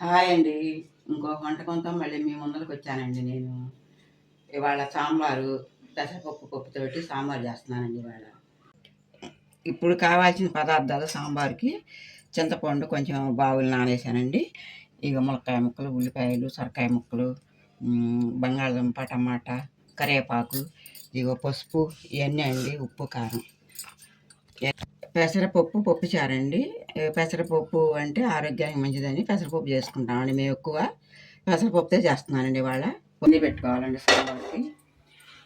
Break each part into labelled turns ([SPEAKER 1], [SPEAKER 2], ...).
[SPEAKER 1] Hi అండి. ఇంకో వంటకంతో మళ్ళీ మీ ముందరకు వచ్చానండి నేను. ఇవాళ సాంబారు, పెసరపప్పు పప్పుతోటి సాంబారు చేస్తున్నానండి ఇవాళ. ఇప్పుడు కావాల్సిన పదార్థాలు సాంబార్కి చింతపండు కొంచెం బావులు నానేసానండి. ఇక ములక్కాయ ముక్కలు, ఉల్లిపాయలు, సొరకాయ ముక్కలు, బంగాళదుంప, టమాటా, కరివేపాకు, ఇగో పసుపు ఇవన్నీ అండి, ఉప్పు, కారం. పెసరపప్పు పప్పుచారండి. పెసరపప్పు అంటే ఆరోగ్యానికి మంచిదని పెసరపప్పు చేసుకుంటామండి. మేము ఎక్కువ పెసరపప్పుతో చేస్తున్నానండి ఇవాళ. కొన్ని పెట్టుకోవాలండి సాంబార్కి.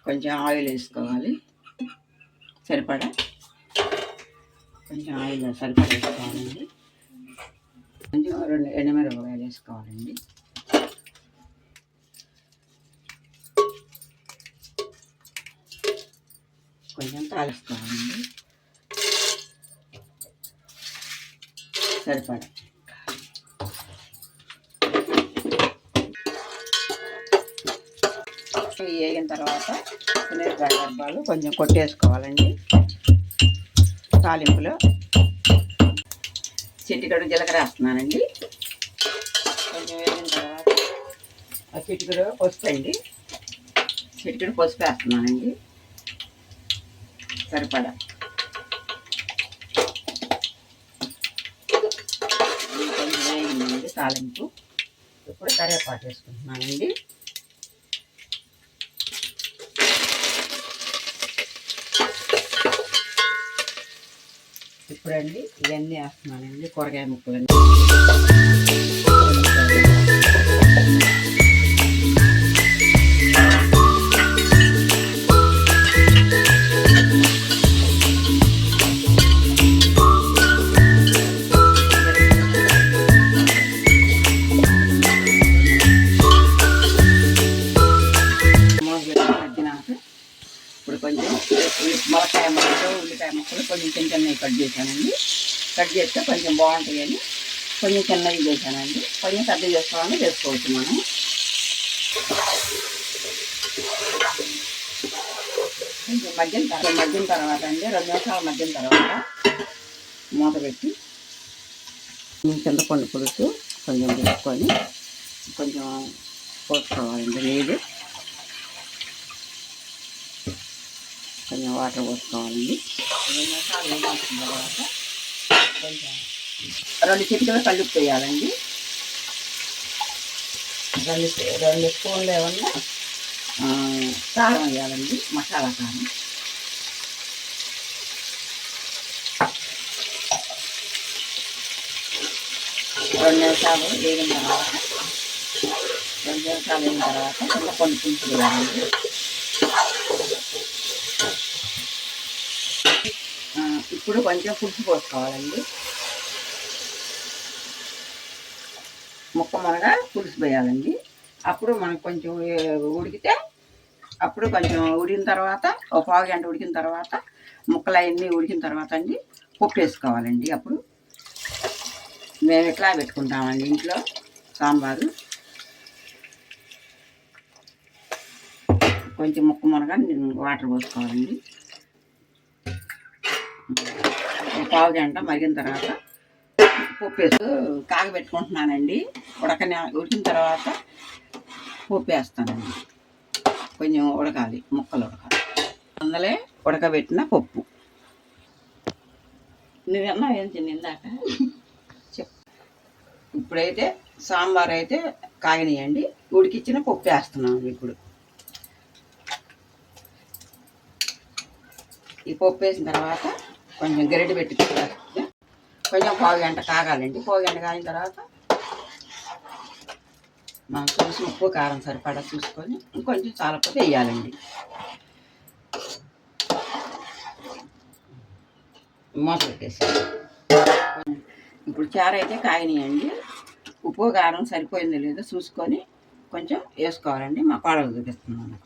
[SPEAKER 1] కొంచెం ఆయిల్ వేసుకోవాలి సరిపడా. కొంచెం ఆయిల్ సరిపడా వేసుకోవాలండి. కొంచెం 2 ఎండుమిరపకాయలు వేసుకోవాలండి. కొంచెం తాలిసుకోవాలండి సరిపడా. వేగిన తర్వాత ఉల్లిపాయ డబ్బాలు కొంచెం కొట్టేసుకోవాలండి. తాలింపులో చిటికెడు జీలకర్ర వేస్తున్నానండి. కొంచెం వేగిన తర్వాత ఆ చిటికెడు పసుపు అండి, చిటికెడు పసుపు వేస్తున్నానండి సరిపడా. కొంచెం వేగిందండి తాలింపు. ఇప్పుడు కరివేపాకు వేసుకుంటున్నానండి. ఇప్పుడండి ఇవన్నీ వేస్తున్నానండి, కూరగాయ ముక్కలండి. ఇప్పుడు కొంచెం ములక్కాయ ముక్కలు, ఉల్లిపాయ ముక్కలు కొంచెం చిన్నవి కట్ చేశానండి. కట్ చేస్తే కొంచెం బాగుంటాయని కొంచెం చిన్నవి చేశానండి. కొంచెం పెద్ద చేసుకోవాలని చేసుకోవచ్చు మనం. కొంచెం మధ్యన తర్వాత అండి 2 నిమిషాలు మధ్యన తర్వాత మూత పెట్టి చింతపండు పులుసు కొంచెం వేసుకొని కొంచెం పోసుకోవాలండి. నీళ్ళు కొంచెం వాటర్ పోసుకోవాలండి. 2 నిమిషాలు వేసిన తర్వాత కొంచెం 2 చిటికలు కలుపు వేయాలండి. 2 స్పూన్లు ఏమన్నా కారం వేయాలండి, మసాలా కారం. రెండు నిమిషాలు వేగిన తర్వాత చింతపండు పులుసు వేయాలండి. ఇప్పుడు కొంచెం పులుసు పోసుకోవాలండి. మునగా పులుసు వేయాలండి. అప్పుడు మనకు కొంచెం ఉడికితే అప్పుడు కొంచెం ఉడికిన తర్వాత ఒక పావు గంట ఉడికిన తర్వాత ముక్కలు అవన్నీ ఉడికిన తర్వాత అండి పప్పు వేసుకోవాలండి. అప్పుడు మేము ఇట్లా పెట్టుకుంటామండి ఇంట్లో సాంబారు. కొంచెం మునగా వాటర్ పోసుకోవాలండి. పావు గంట మరిగిన తర్వాత పప్పు వేసి కాగబెట్టుకుంటున్నానండి. ఉడికిన తర్వాత పప్పు వేస్తానండి. కొంచెం ఉడకాలి, ముక్కలు ఉడకాలి. అందులో ఉడకబెట్టిన పప్పు. నువ్వన్నా ఏం తిందాక చెప్పు. ఇప్పుడైతే సాంబార్ అయితే కాగనియండి, ఉడికిచ్చిన పప్పు వేస్తున్నాను. ఇప్పుడు ఈ పప్పు వేసిన తర్వాత కొంచెం గరిటె పెట్టి కొంచెం పావు గంట కాగాలండి. పావు గంట కాగిన తర్వాత మనం చూసి ఉప్పు కారం సరిపడా చూసుకొని ఇంకొంచెం చాలపోతే వేయాలండి. మూత పెట్టేసి ఇప్పుడు చారు అయితే కాయనియండి. ఉప్పు కారం సరిపోయిందో లేదో చూసుకొని కొంచెం వేసుకోవాలండి. మా కోడలు చూపిస్తున్నాను.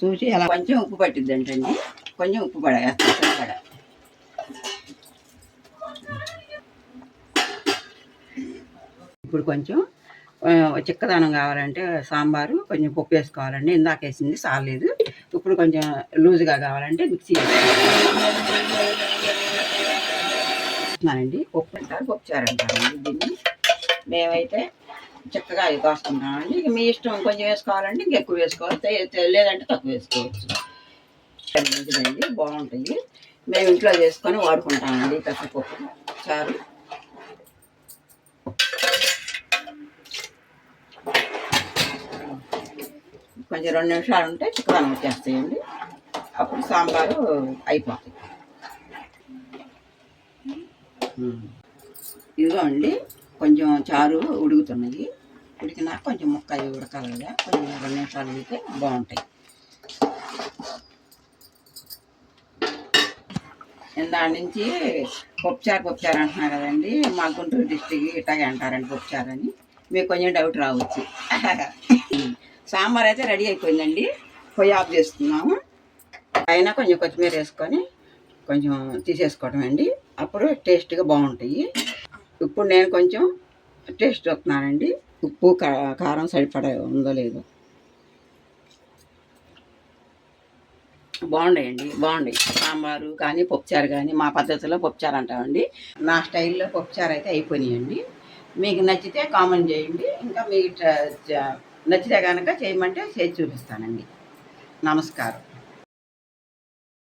[SPEAKER 1] చూసి అలా కొంచెం ఉప్పు పట్టిద్ది అంటండి. కొంచెం ఉప్పు వేస్తాను సరిపడా. ఇప్పుడు కొంచెం చిక్కదనం కావాలంటే సాంబారు కొంచెం పప్పు వేసుకోవాలండి. ఇందాక వేసింది చాలేదు. ఇప్పుడు కొంచెం లూజుగా కావాలంటే మిక్సీ వేసుకోవాలండి. పప్పు అంటారు, పప్పు చారు అంటారండి దీన్ని. మేమైతే చక్కగా అవి కోసుకుంటామండి. ఇక మీ ఇష్టం, కొంచెం వేసుకోవాలంటే ఇంకెక్కువ వేసుకోవాలి, లేదంటే తక్కువ వేసుకోవచ్చు. మంచిదండి, బాగుంటుంది. మేము ఇంట్లో చేసుకొని వాడుకుంటామండి పెసరపప్పు చారు. కొంచెం 2 నిమిషాలు ఉంటే చిక్కదనం వచ్చేస్తాయండి. అప్పుడు సాంబారు అయిపోతుంది. ఇదిగో అండి, కొంచెం చారు ఉడుకుతున్నది. ఉడికినా కొంచెం ముక్క అవి ఉడకాలి కదా, కొంచెం 2 నిమిషాలు ఉడికితే బాగుంటాయి. దాని నుంచి పప్పుచారు అంటున్నారు కదండి, మా గుంటూరు డిస్టిక్ ఇట్లాగే అంటారండి పప్పుచారు అని. మీకు కొంచెం డౌట్ రావచ్చు. సాంబార్ అయితే రెడీ అయిపోయిందండి. పొయ్యి ఆఫ్ చేస్తున్నాము. అయినా కొంచెం కొత్తిమీర వేసుకొని కొంచెం తీసేసుకోవడం అండి. అప్పుడు టేస్ట్గా బాగుంటాయి. ఇప్పుడు నేను కొంచెం టేస్ట్ చూస్తున్నానండి, ఉప్పు కారం సరిపడా ఉందో లేదో. బాగుంటాయి సాంబారు కానీ పప్పుచారు కానీ. మా పద్ధతిలో పప్పుచారు అంటామండి. నా స్టైల్లో పప్పుచారు అయితే అయిపోయినాయండి. మీకు నచ్చితే కామెంట్ చేయండి. ఇంకా మీకు నచ్చితే కనుక చేయమంటే చేసి చూపిస్తానండి. నమస్కారం.